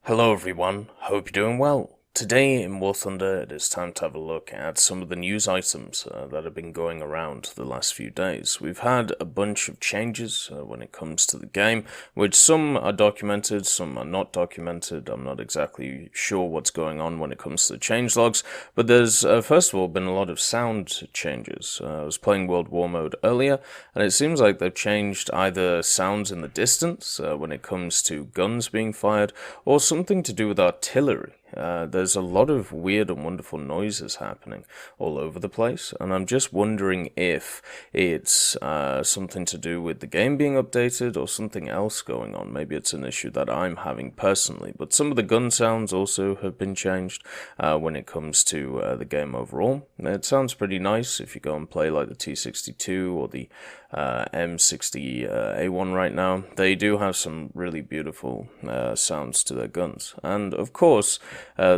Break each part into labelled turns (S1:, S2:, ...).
S1: Hello everyone, hope you're doing well. Today in War Thunder, it is time to have a look at some of the news items that have been going around the last few days. We've had a bunch of changes when it comes to the game, which some are documented, some are not documented. I'm not exactly sure what's going on when it comes to the changelogs, but there's, first of all, been a lot of sound changes. I was playing World War Mode earlier, and it seems like they've changed either sounds in the distance when it comes to guns being fired, or something to do with artillery. There's a lot of weird and wonderful noises happening all over the place, and I'm just wondering if it's something to do with the game being updated or something else going on. Maybe it's an issue that I'm having personally, but some of the gun sounds also have been changed when it comes to the game overall. It sounds pretty nice if you go and play like the T62 or the M60A1 right now. They do have some really beautiful sounds to their guns, and of course,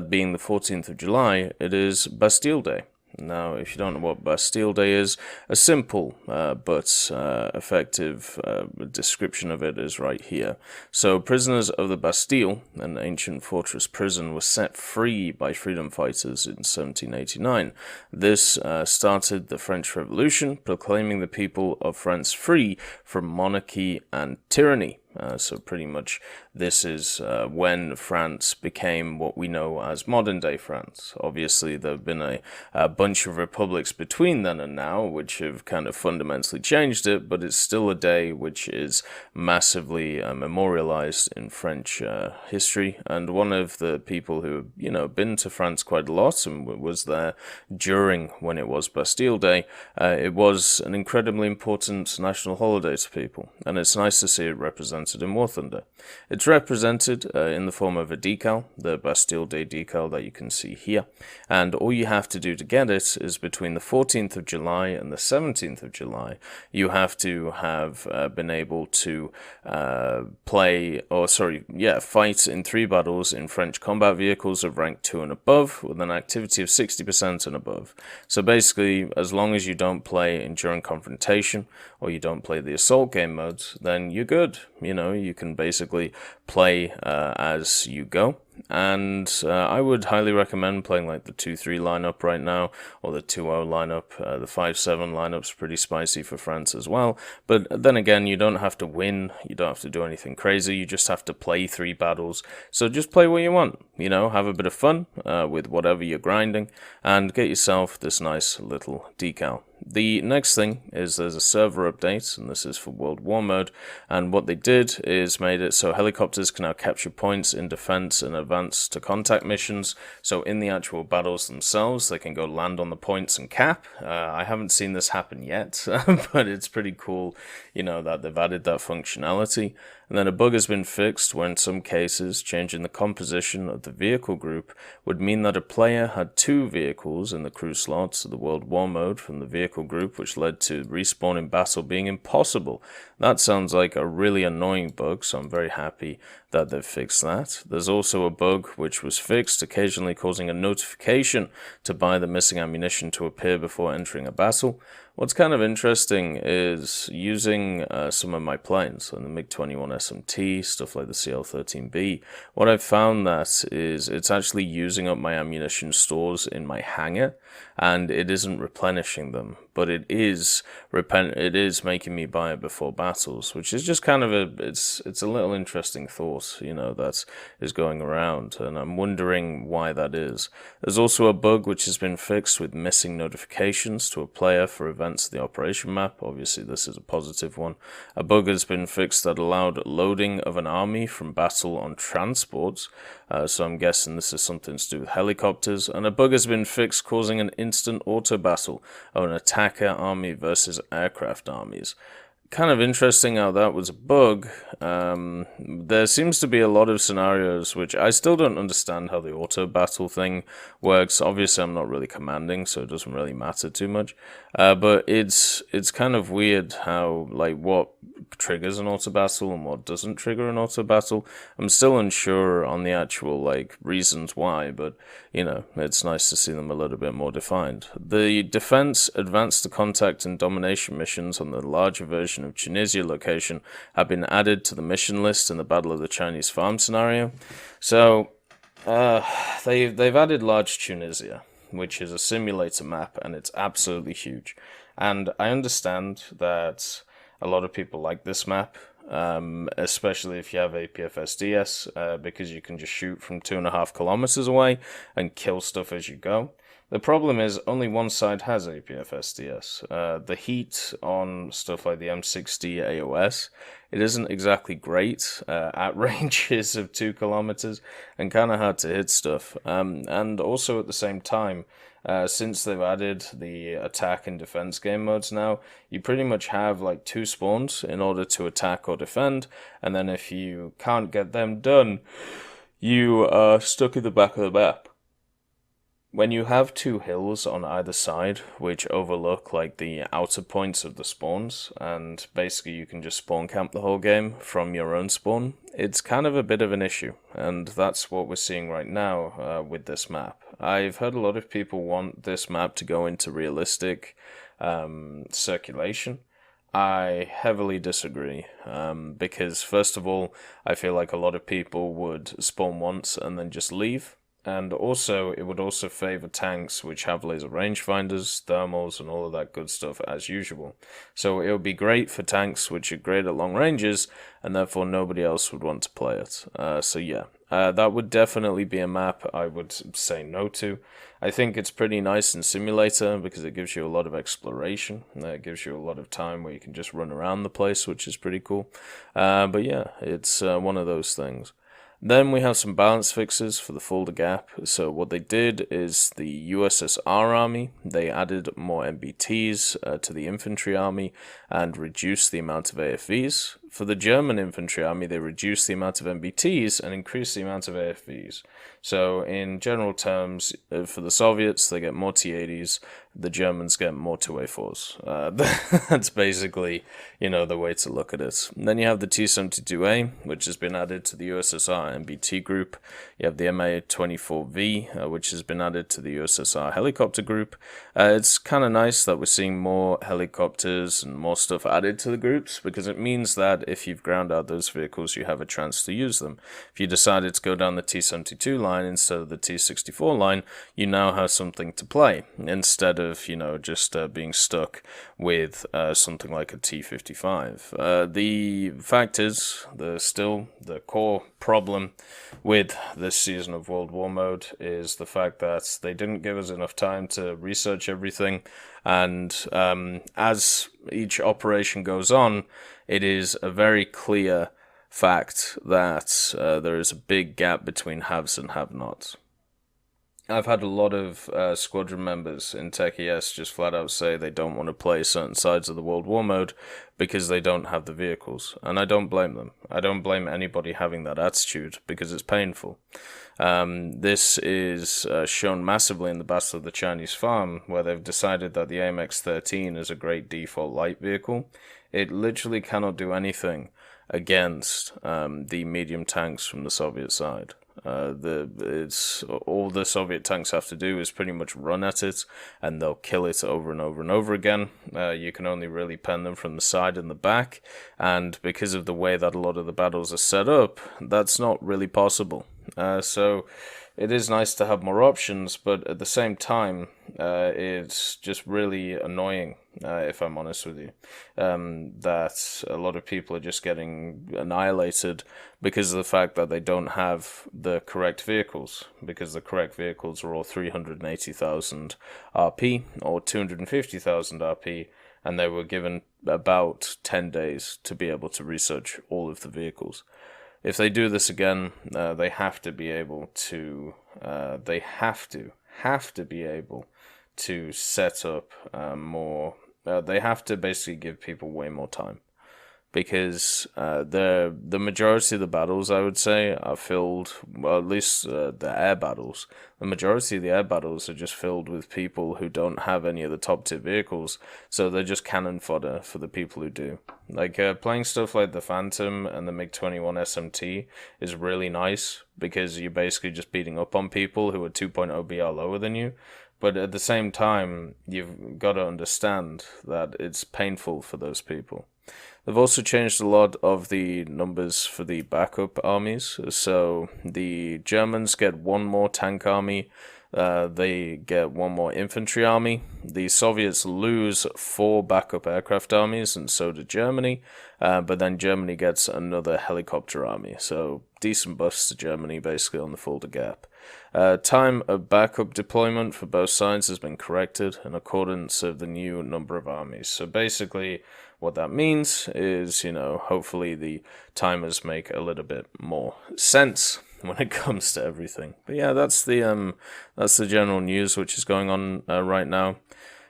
S1: being the 14th of July, it is Bastille Day. Now, if you don't know what Bastille Day is, a simple but effective description of it is right here. So, prisoners of the Bastille, an ancient fortress prison, were set free by freedom fighters in 1789. This started the French Revolution, proclaiming the people of France free from monarchy and tyranny. So pretty much this is when France became what we know as modern-day France. Obviously, there have been a bunch of republics between then and now, which have kind of fundamentally changed it, but it's still a day which is massively memorialized in French history. And one of the people who, been to France quite a lot and was there during when it was Bastille Day, it was an incredibly important national holiday to people, and it's nice to see it represented in War Thunder. It's represented in the form of a decal, the Bastille Day decal that you can see here, and all you have to do to get it is between the 14th of July and the 17th of July, you have to have been able to fight in 3 battles in French combat vehicles of rank 2 and above, with an activity of 60% and above. So basically, as long as you don't play Enduring Confrontation, or you don't play the Assault game modes, then you're good. You can basically play as you go. And I would highly recommend playing like the 2-3 lineup right now, or the 2-0 lineup. The 5-7 lineup's pretty spicy for France as well. But then again, you don't have to win, you don't have to do anything crazy, you just have to play 3 battles. So just play what you want, have a bit of fun with whatever you're grinding, and get yourself this nice little decal. The next thing is there's a server update, and this is for World War Mode, and what they did is made it so helicopters can now capture points in defense and advance to contact missions. So in the actual battles themselves, they can go land on the points and cap. I haven't seen this happen yet, but it's pretty cool, that they've added that functionality. And then a bug has been fixed where in some cases changing the composition of the vehicle group would mean that a player had 2 vehicles in the crew slots of the World War Mode from the vehicle group, which led to respawn in battle being impossible. That sounds like a really annoying bug, so I'm very happy that they've fixed that. There's also a bug which was fixed, occasionally causing a notification to buy the missing ammunition to appear before entering a battle. What's kind of interesting is using some of my planes, like the MiG-21 SMT, stuff like the CL-13B. What I've found that is it's actually using up my ammunition stores in my hangar, and it isn't replenishing them, but it is making me buy it before battles, which is just kind of it's a little interesting thought, that is going around, and I'm wondering why that is. There's also a bug which has been fixed with missing notifications to a player for events of the operation map. Obviously, this is a positive one. A bug has been fixed that allowed loading of an army from battle on transports, so I'm guessing this is something to do with helicopters. And a bug has been fixed causing an instant auto battle of an attacker army versus aircraft armies. Kind of interesting how that was a bug. There seems to be a lot of scenarios which I still don't understand how the auto battle thing works. Obviously, I'm not really commanding, so it doesn't really matter too much. But it's kind of weird how, what triggers an auto battle and what doesn't trigger an auto battle. I'm still unsure on the actual like reasons why, but you know, it's nice to see them a little bit more defined. The defense, advance to contact and domination missions on the larger version of Tunisia location have been added to the mission list in the Battle of the Chinese Farm scenario. So they've added large Tunisia, which is a simulator map, and it's absolutely huge. And I understand that a lot of people like this map, especially if you have APFSDS, because you can just shoot from 2.5 kilometers away and kill stuff as you go. The problem is only one side has APFSDS. The heat on stuff like the M60 AOS, it isn't exactly great at ranges of 2 kilometers and kind of hard to hit stuff. And also at the same time, since they've added the attack and defense game modes now, you pretty much have like 2 spawns in order to attack or defend, and then if you can't get them done, you are stuck in the back of the map. When you have 2 hills on either side, which overlook like the outer points of the spawns, and basically you can just spawn camp the whole game from your own spawn, it's kind of a bit of an issue, and that's what we're seeing right now with this map. I've heard a lot of people want this map to go into realistic circulation. I heavily disagree, because first of all, I feel like a lot of people would spawn once and then just leave. And also, it would also favor tanks which have laser rangefinders, thermals, and all of that good stuff as usual. So it would be great for tanks which are great at long ranges, and therefore nobody else would want to play it. So yeah, that would definitely be a map I would say no to. I think it's pretty nice in simulator because it gives you a lot of exploration. It gives you a lot of time where you can just run around the place, which is pretty cool. But yeah, it's one of those things. Then we have some balance fixes for the Fulda Gap. So what they did is the USSR army, they added more MBTs to the infantry army and reduced the amount of AFVs. For the German infantry army, they reduced the amount of MBTs and increased the amount of AFVs. So in general terms, for the Soviets, they get more T-80s, the Germans get more 2A4s. That's basically, the way to look at it. And then you have the T-72A, which has been added to the USSR MBT group. You have the Ma-24V, which has been added to the USSR helicopter group. It's kind of nice that we're seeing more helicopters and more stuff added to the groups, because it means that if you've ground out those vehicles, you have a chance to use them. If you decided to go down the T-72 line instead of the T-64 line, you now have something to play, instead of, just being stuck with something like a T-55. The fact is, the core problem with this season of World War Mode is the fact that they didn't give us enough time to research everything, and as each operation goes on, it is a very clear fact that there is a big gap between haves and have-nots. I've had a lot of squadron members in TechES just flat out say they don't want to play certain sides of the World War Mode because they don't have the vehicles, and I don't blame them. I don't blame anybody having that attitude because it's painful. This is shown massively in the Battle of the Chinese Farm, where they've decided that the AMX-13 is a great default light vehicle. It literally cannot do anything against the medium tanks from the Soviet side. All the Soviet tanks have to do is pretty much run at it, and they'll kill it over and over and over again. You can only really pen them from the side and the back, and because of the way that a lot of the battles are set up, that's not really possible. So it is nice to have more options, but at the same time, it's just really annoying, if I'm honest with you, that a lot of people are just getting annihilated because of the fact that they don't have the correct vehicles, because the correct vehicles are all 380,000 RP or 250,000 RP, and they were given about 10 days to be able to research all of the vehicles. If they do this again, they have to be able to. They have to be able to set up more. They have to basically give people way more time because the majority of the battles, I would say, are filled, well, at least the air battles. The majority of the air battles are just filled with people who don't have any of the top tier vehicles, so they're just cannon fodder for the people who do. Like, playing stuff like the Phantom and the MiG-21 SMT is really nice, because you're basically just beating up on people who are 2.0 BR lower than you. But at the same time, you've got to understand that it's painful for those people. They've also changed a lot of the numbers for the backup armies. So the Germans get one more tank army, they get one more infantry army. The Soviets lose 4 backup aircraft armies, and so did Germany. But then Germany gets another helicopter army. So decent buffs to Germany, basically on the Fulda Gap. Time of backup deployment for both sides has been corrected in accordance with the new number of armies. So basically, what that means is, hopefully the timers make a little bit more sense when it comes to everything. But yeah, that's the general news which is going on right now.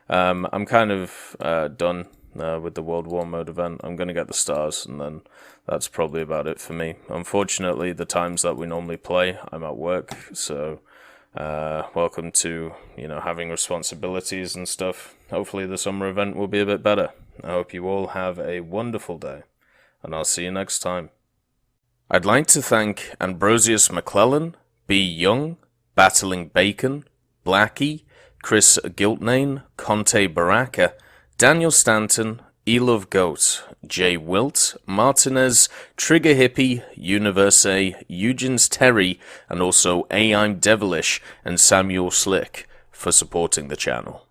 S1: I'm kind of done with the World War Mode event. I'm going to get the stars, and then that's probably about it for me. Unfortunately, the times that we normally play, I'm at work, so welcome to, having responsibilities and stuff. Hopefully the summer event will be a bit better. I hope you all have a wonderful day, and I'll see you next time. I'd like to thank Ambrosius McClellan, B. Young, Battling Bacon, Blackie, Chris Giltnane, Conte Baraka, Daniel Stanton, Elove Goat, Jay Wilt, Martinez, Trigger Hippie, Universe, Eugens Terry, and also I'm Devilish and Samuel Slick for supporting the channel.